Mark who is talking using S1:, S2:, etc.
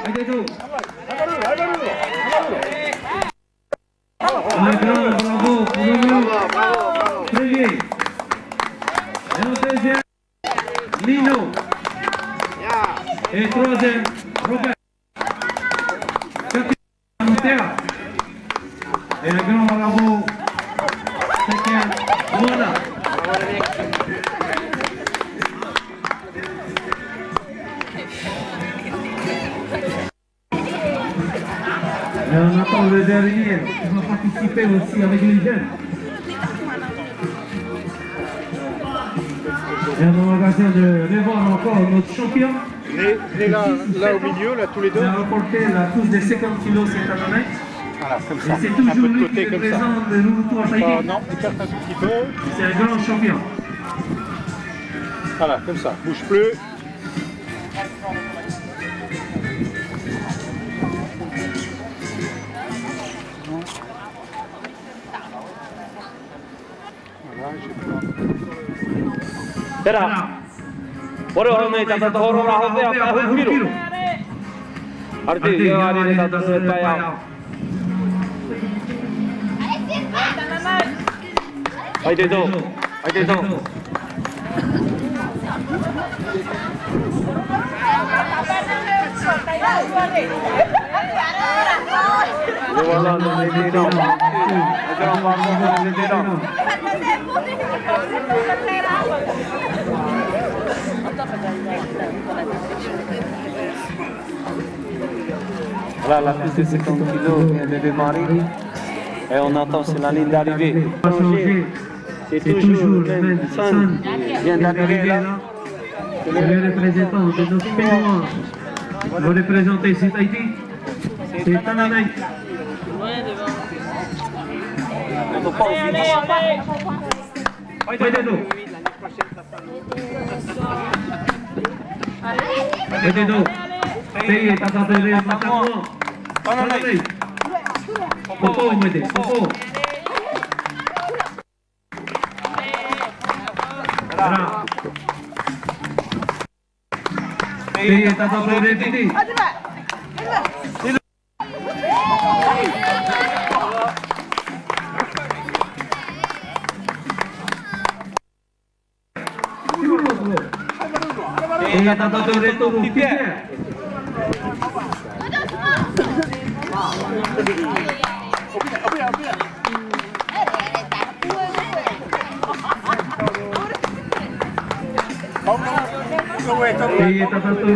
S1: Bravo, premier. Et en deuxième, Lino. Et troisième, Robert. Quatrième, et un grand bravo, cinquième, Mona. Et on attend le dernier qui va participer aussi avec les jeunes. Et on a l'occasion de revoir encore notre champion.
S2: Les là au milieu, là tous les deux.
S1: Il a remporté la course des 50 kg cette année.
S2: Voilà, comme ça.
S1: Et c'est toujours
S2: un peu de
S1: lui
S2: côté
S1: qui
S2: comme ça.
S1: représente le Loutou à Taïki.
S2: Non, écarte un tout petit peu.
S1: C'est un grand champion.
S2: Voilà, comme ça. Bouge plus.
S3: Terá. Por ahora está todo rojo de un kilo. Arti, yo haré de tanto se paya. Ahí te do. Ahí te do. Voilà, le dedans. Voilà, la piste de 50 kg vient de démarrer et on attend sur la ligne d'arrivée. C'est toujours le même son vient d'arriver là.
S1: C'est le représentant de notre pays. Vous représentez cet Haïti. C'est Tananaï.
S3: On ne peut pas oublier.
S1: Dedo. Hey, Taataraa, Taataraa. Tananaï. Popo, Mede, Popo. Voilà. Hey, Taataraa, répétez. E ha dato il rettore un piede. E ha dato il